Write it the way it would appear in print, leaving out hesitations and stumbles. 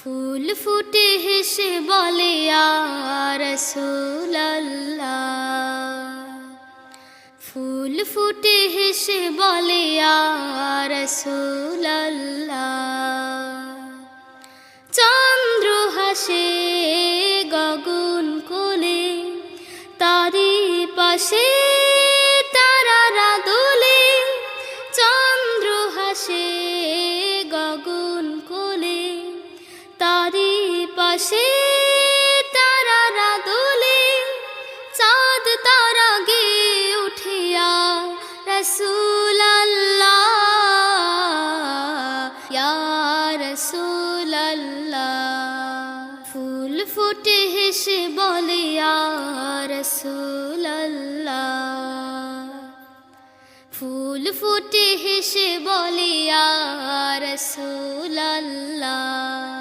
ফুল ফুটে হেসে বলে ইয়া রাসূলুল্লাহ, ফুল ফুটে হেসে বলে ইয়া রাসূলুল্লাহ। চন্দ্র হাসে গগন কোলে, তারি পাশে তারারা দোলে। চন্দ্র হাসে গগন কোলে, তারি পাশে তারারা দোলে। চাঁদ তারা গেয়ে উঠে ইয়া রাসূলুল্লাহ, ইয়া রাসূলুল্লাহ। ফুল ফুটে হেসে বলে ইয়া রাসূলুল্লাহ, ফুল ফুটে হেসে বলে ইয়া রাসূলুল্লাহ।